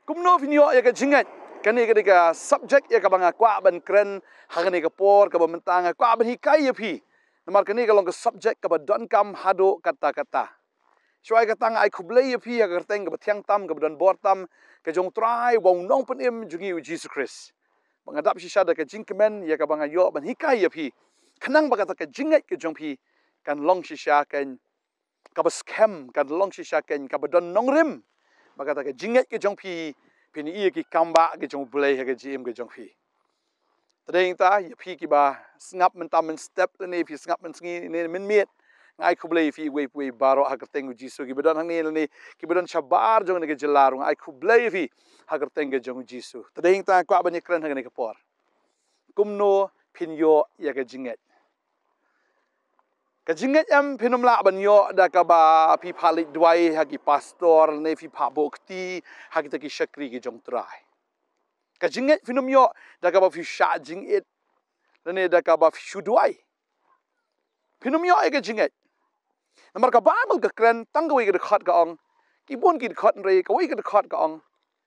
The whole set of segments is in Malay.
Kumno vinyo ya ka jingat. Kani ka subject ya ka banga kwa ban kren hagani ka por ka bamantanga kwa ban hikai ya phi. Namar kani ka long ka subject ka ba don kam hado kata-kata. Shwai ka tang ai khublei ya phi ya ka teng ka bathyang tam ka don bor tam ka jong try wong nong pen im jungi u Jesus Christ. Bangadap si shada ka jingkemen ya ka banga yo ban hikai ya phi. Kanang ba ka jingat ka jong phi kan long si sha kan ka ba scam kan long si sha kan ka ba don nong rim. Bagata ka jingat ke jong phi pini iya ki kamba ke jong blai ha ke jim ke jong phi tadeng ta ya phi ki ba sngap men tam men step ne phi sngap men sngi ne men miet ngai khu blai phi we baro ha ka teng jisu ki bedan hang ne ki bedan shabar jong ne ke jelarung ai khu blai phi ha ka teng ke jong jisu tadeng ta kwa ban kran ha ne ke por kumno phin yo ya ke jingat Kajingat am pinumla banyo da ka ba pi palit duai hagi pastor ne fi pa bokti hagi taki shakri ki jong trai. Kajingat pinumyo da ka ba fi sha jingit ne da ka ba fi shuduai. Pinumyo ay kajingat. Namar ka Bible ka kren tanggawi ka dekat ka ong kibon ki dekat re ka wi ka dekat ka ong.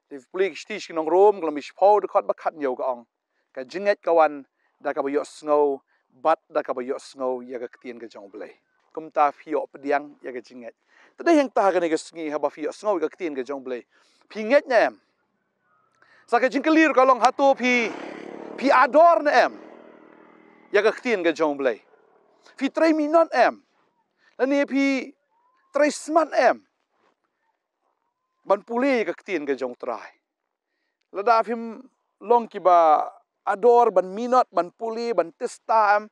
If blik stish ki nong rom ka mish pau dekat ba kat nyo ka ong. Kajingat kawan da ka ba yo snow bat da ka ba yo snow ya ka ktien ka jong blai kum ta phio pdiang ya ka jinget tade yang ta ka ne ka sngi ha ba phio snow ka ktien ka jong blai phi nget nem sa ka jingkelir ka long hatu phi ador na em ya ka ktien ka jong blai phi 3 minut em la ne phi 3 smat em ban puli ka ktien ka jong trai la da phim long ki ba ador ban minot ban puli ban testa am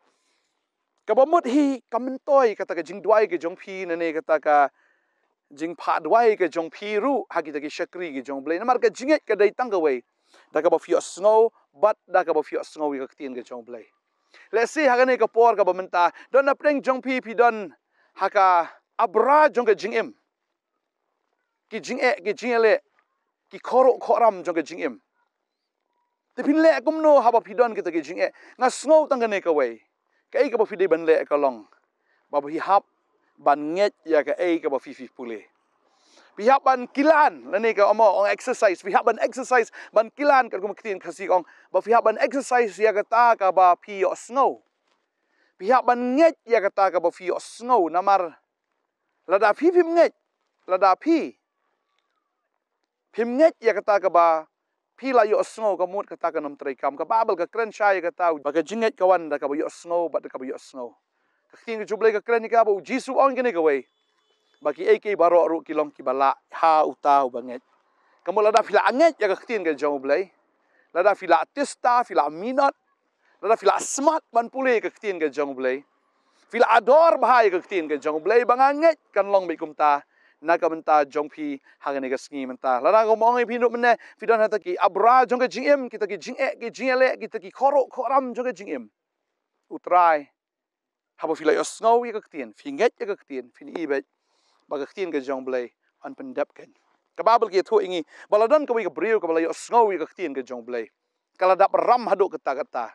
kabamut hi kamentoy kata ka jingdwai ke jong phi ne kata ka jing pha dwai ke jong phi ru hagi ta ki shakri ke jong blai namar ka jinget ka dai tangawai da ka ba fi snow but da ka ba fi snow ka tien ke jong blai let's see hagane ka por ka bamenta don na preng jong phi don haka abra jong ka jingim ki jingele ki khoram jong ka jingim te pin le kumno haba pidon kita ki jing nga snow tangane ka wei ka ka ba fi de ban le ka long ba hi hap ban nget ya ka ka ba fi pule bi hap ban kilan la ne ka amo on exercise bi hap ban exercise ban kilan ka kum ktin khasi ong ba fi hap ban exercise ya ka ta ka ba fi yo snow bi hap ban nget ya ka ta ka ba fi yo snow namar la da fi nget la da fi nget ya ka ta ka ba pila yo snow ka mut kata ka nom trai kam ka babel ka kren shai ka tau ba ka jinget ka wan da ka yo snow ba da ka yo snow ka king jublai ka kren ka ba jisu on gene ka wei ba ki ek baro ru ki long ki bala ha utau banget kamu lada fila anget ya ka tin ka jublai lada fila testa fila minot lada fila smart ban pule ka tin ka jublai fila ador bahai ka tin ka jublai banganget kan long bi kumta nakamenta jongpi hagane ka sngi menta lana ko mongi pinu mene fidan hata ki abra jong ka jingem kita ki jingele kita ki khoram jong ka jingem utrai habo fila yo snow ka ktien finget ka ktien fin ibet ba ka ktien ka jong blai an pendap ken ka babel ki thu ingi baladon ka wi ka briu ka bala yo snow ka ktien ka jong blai kala dap ram hado kata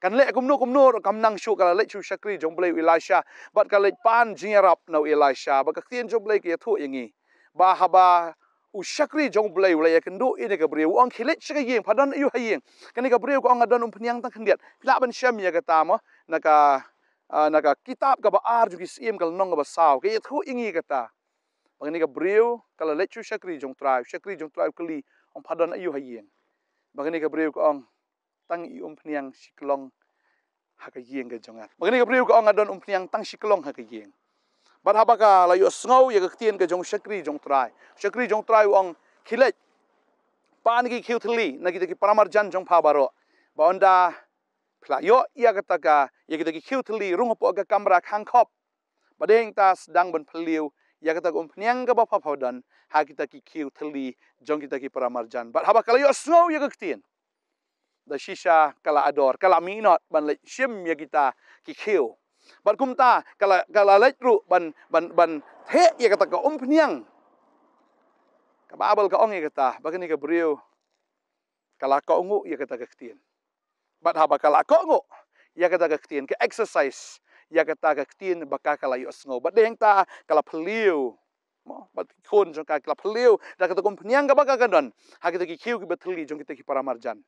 kan le kumno kam nang shu kala le chu shakri jong blai Elisha bat kala pan jingarap no Elisha ba ka tien jong blai ki thu ingi ba haba u shakri jong blai ula ya kendo ine ka breu ong khilet shaka yeng padan yu hayeng kan ka breu ko ong adon pniang tang khendiat pila ban sham ya ka tamo naka kitab ka ba ar ju ki sim kal nong ba saw ke thu ingi ka ta bang ni ka breu kala le chu shakri jong tribe kali ong padan yu hayeng bang ni ka breu ko ong tang i pniang siklong haka yeng ka jongat magani ka priu ka ong adon pniang tang siklong haka yeng bat haba ka layo sngow ya ka tien ka jong shakri jong trai ong khilet pan ki khilthli na ki paramarjan jong phabaro ba onda phla yo ya ka taka ya ki khilthli rung po ka kamera khangkhop badeng ta sedang ban phliu ya ka pniang ka ba phaphodan ha kita ki khilthli jong kita ki paramarjan bat haba ka layo sngow ya ka tien da shisha kala ador kala minot ban le shim ya kita ki khiu ban kumta kala le ru ban the ya kata ka pniang ka babel ka ong ya kata bagani ka briu kala ka ongu ya kata ka ktien bat haba kala ka ongu ya kata ka ktien ka exercise ya kata ka ktien baka kala yo sngo bat deng ta kala phliu mo bat kon jong ka klap liu da ka kom pniang ka ba ka don ha kita ki kiu ki betli jong kita ki paramarjan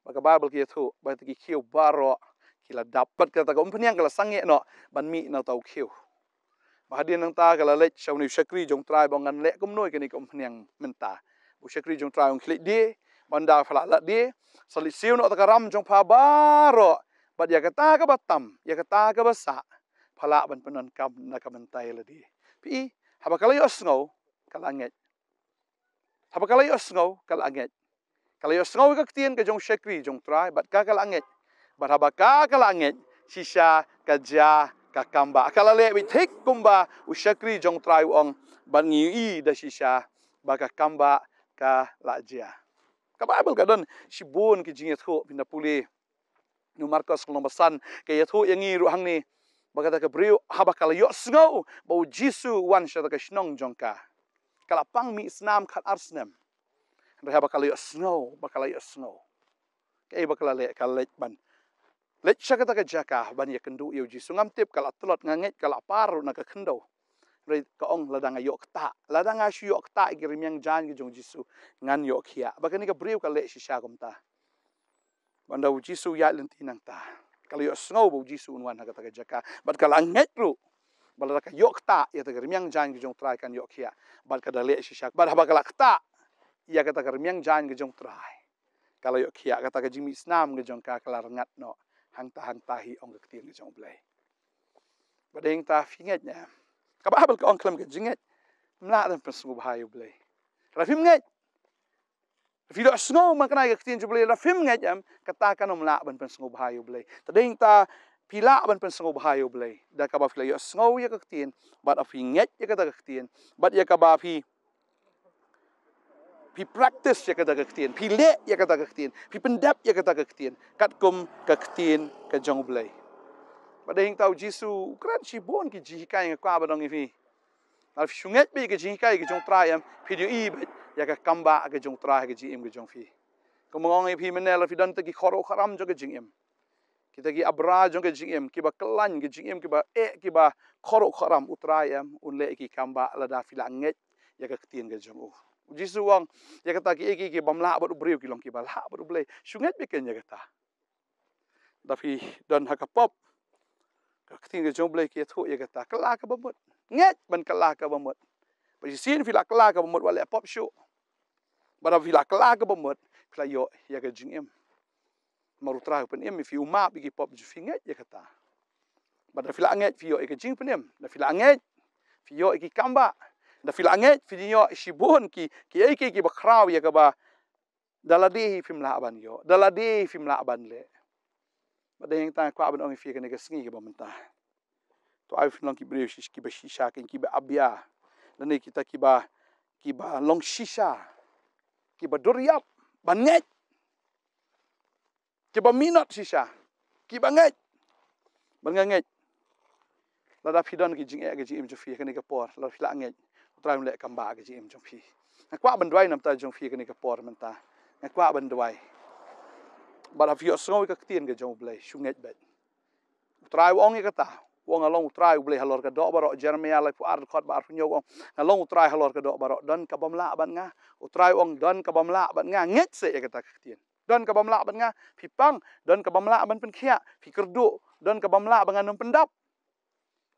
baka Bible ki thu ba ki kiu baro kila dapat ka ta kom pniang kala sange no ban mi na tau kiu bahadian nang ta kala lech shaw ni shakri jong trai bongan le kom noi ka ni kom pniang menta bu shakri jong trai ong klik di banda fala la di sali siu no ta ram jong pa baro bat ya kata ka batam ya kata ka basa phala ban penon kam na ka mentai la di pi haba kala yo snow kala anget haba kala yo snow kala anget kala yo snow ka tien ka jong shakri jong trai bat ka kala anget bat haba ka kala anget sisa ka ja ka kamba kala le bi thik kumba u shakri jong trai ong ban ngi i da sisa ba ka kamba ka la ja ka Bible ka don si bon ki jinget ho pinda puli nu Markus nombasan ke yathu yangi ru hangni bagata ka brio haba kala yo snow ba jisu wan sha ka shnong jongka kala pang mi snam khat arsnem re haba kala yo snow bakala yo snow ke bakala le kala ban le chaka ta ka jaka ban ya kendu yo jisu ngam tip kala tlot nganget kala paru na ka khendo re ka ong ladanga yo kta ladanga shu yo kta gi rimyang jan gi jong jisu ngan yo khia bakani ka brio kala shi sha komta banda jisu ya lentinang ta kala yo snow bo jisu unwan ha ka jaka bat kala nget ru bala ka yo kta ya ta rimyang jan gi jong trai kan yo khia bat ka dale shi shak bat haba kala kta ya ka ta rimyang jan gi jong trai kala yo khia ka ta ka jimi snam gi jong ka kala ngat no hang ta hi ong ka tien gi jong blai badeng ta finget nya ka Bible ka ong klam ka jinget mla dan pesngu bahayu blai rafim nget Video snow man kana ka tien ju blai rafim nget jam kata kan mla ban pesngu bahayu blai tadeng ta pila ban pesngu bahayu blai da ka ba fila yo snow ya ka tien bat afi nget ya ka ta ka tien bat ya ka ba fi practice ya ka ta ka tien pi le ya ka ta ka tien pi pendap ya ka ta ka tien kat kum ka tien ka jong blai badeng tau jisu kran si bon ki ji kai nga kwa badong ifi al shunget bi ki ji kai ki jong trayam video i ya ka kamba ka jong tray ka ji im ka jong fi komong ifi menel fi dan ta ki khoro kharam jo ka jing im kita ki abra jong ka jing im ki ba klan ka jing im ki ba ki ba khoro kharam utrayam un le ki kamba la da fi la nget ya ka tien ka jong u jisu wang ya kata ki bamla ba briu ki long ki ba la ba blai shunget bi ken ya kata da fi dan ha ka pop Keting ke jong blai ke thu ya kata kala ka bamut nget ban kala ka bamut ba sin fi la kala ka bamut wala pop show bara fi la kala ka bamut fla yo ya ka jing em maru tra pen em fi uma bi ki pop ju fi nget ya kata bara fi la nget fi yo ka jing pen em da fi la nget fi yo ki kamba da fi la nget fi yo shibon ki ba kraw ya ka ba dalade fi mla ban yo dalade fi mla ban le badeng ta kwa ban ong fi ka ne ka sngi ka bamenta to ai fi long ki breu shi ki ba shisha ki ba abia dan kita ki ba long shisha ki ba duriap ban nget ki ba minot shisha ki ba nget ban nget la da fi don ki jing e ka ji im ju fi ka ne ka por la fi la nget trai le kamba ka ji im ju fi na kwa ban dwai nam ta jong fi ka ne ka por menta na kwa ban dwai bara fi osngo ka tien ka jong blai shunget bet trai ong ka ta wong along trai blai halor ka do baro Jeremia la fu ar khot bar fu nyog along trai halor ka do baro don ka bamla ban nga trai ong don ka bamla ban nga nget se ka ta ka tien don ka bamla ban nga fi pang don ka bamla ban pen khia fi kerdu don ka bamla ban ngan pendap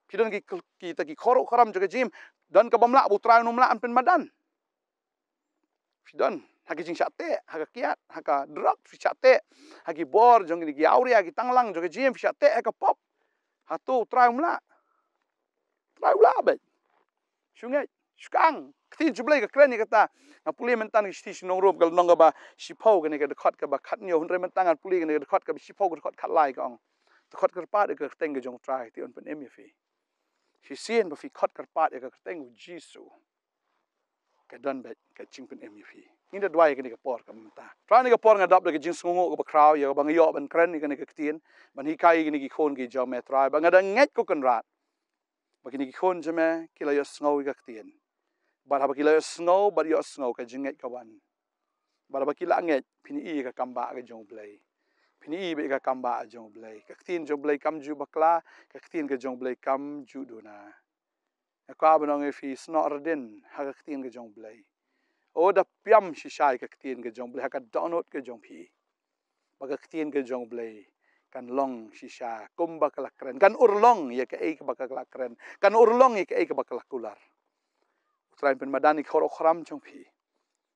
fi don ki ta ki khoro kharam jaga jim don ka bamla bu trai num la an pen madan fi don haki jing sate haka kiat haka drug fi sate haki bor jong ni giauri haki tanglang jong jim fi sate haka pop hatu trai mla bet shungai shkang kti jublai ka kren ni kata na puli mentan ki sti nong rob gal nong ba shipau ka ni ka khot ka ba khat nyo hunre mentan an puli ka ni ka khot ka shipau ka khot khat lai ka ong khot ka pa de ka teng jong trai ti on pen em fi si sien ba fi khot ka pa de ka teng jisu ka don bet ka ching pen em fi Inda dua yang ni kapor kamenta. Try ni kapor ngadap lagi jing sungu ko bakraw ya bang yo ban kren ni kan kitien ban hikai ni ki khon ki jame try bang ada nget ko kan rat. Bagi ni ki khon jame kila yo sngow ka kitien. Bar haba kila yo sngow bar yo sngow ka jinget ka wan. Bar haba kila nget pini i ka kamba ka jong blai. Pini i be ka kamba jong blai. Ka kitien jong blai kam ju bakla ka kitien ka jong blai kam ju dona. Kwa benong fi snor redin ha ka tin ke jong blai. O da piam si shai ka tin ke jong blai ha ka donot ke jong phi. Ba ka tin ke jong blai kan long shisha kumba kalakren kan urlong ye ka ei ka bakalakren kan urlong ye ka ei ka bakalakular utrai pen madan ik khoro khram jong phi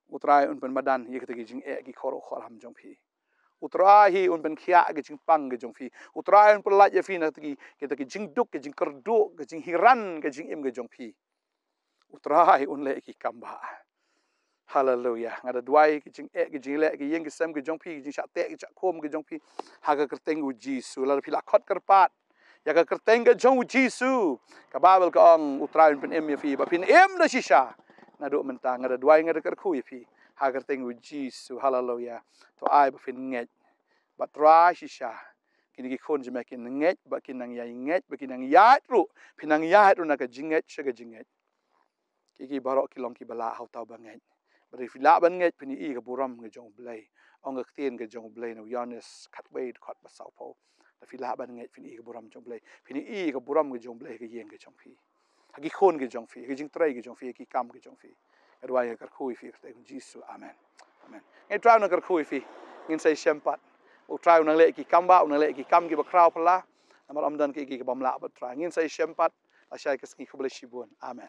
utrai un pen madan ye ka jing e ki khoro khram jong phi utrai hi un pen khia ge jing pang ge jong phi utrai un pen la ye phi na ki ke jing duk ke jing kerdu ke jing hiran ke jing im ge jong phi utrai un le ki kamba hallelujah ngada duai ki jing e ki jing le ki yeng ki sem ki jong phi ki jing sha te ki cha khom ki jong phi ha ka kerteng u jisu la phi la khot kerpat ya ka kerteng ke jong u jisu ka babel ka ong utrain pen em phi ba pin em na shisha ngadu mentang ngada duai ngada ker khu phi ha kerteng u jisu hallelujah to ai ba phin nget ba tra shisha kini ki khon jeme kin nget ba kin nang yai nget ba kin nang yat ru phin nang yat ru na ka jinget shaga jinget ki barok ki long ki bala hau tau ba nget Bari fila ban nget pini I ka buram ke jong blai. Ong ka tien ke jong blai no Yohanes kat wei kot ba sau po. Da fila ban nget pini I ka buram jong blai. Pini I ka buram ke jong blai ke yeng ke jong phi. Hagi khon ke jong phi, ke jing trai ke jong phi, ki kam ke jong phi. Adwai ka khui phi ka Jesu. Amen. Amen. Ngai trau na ka khui phi. Ngin sai sempat. O trau na le ki kam ba, na le ki kam ki ba krau pala. Namar amdan ki bam la ba trau. Ngin sai sempat. Asyai ka ski khoble shibun. Amen.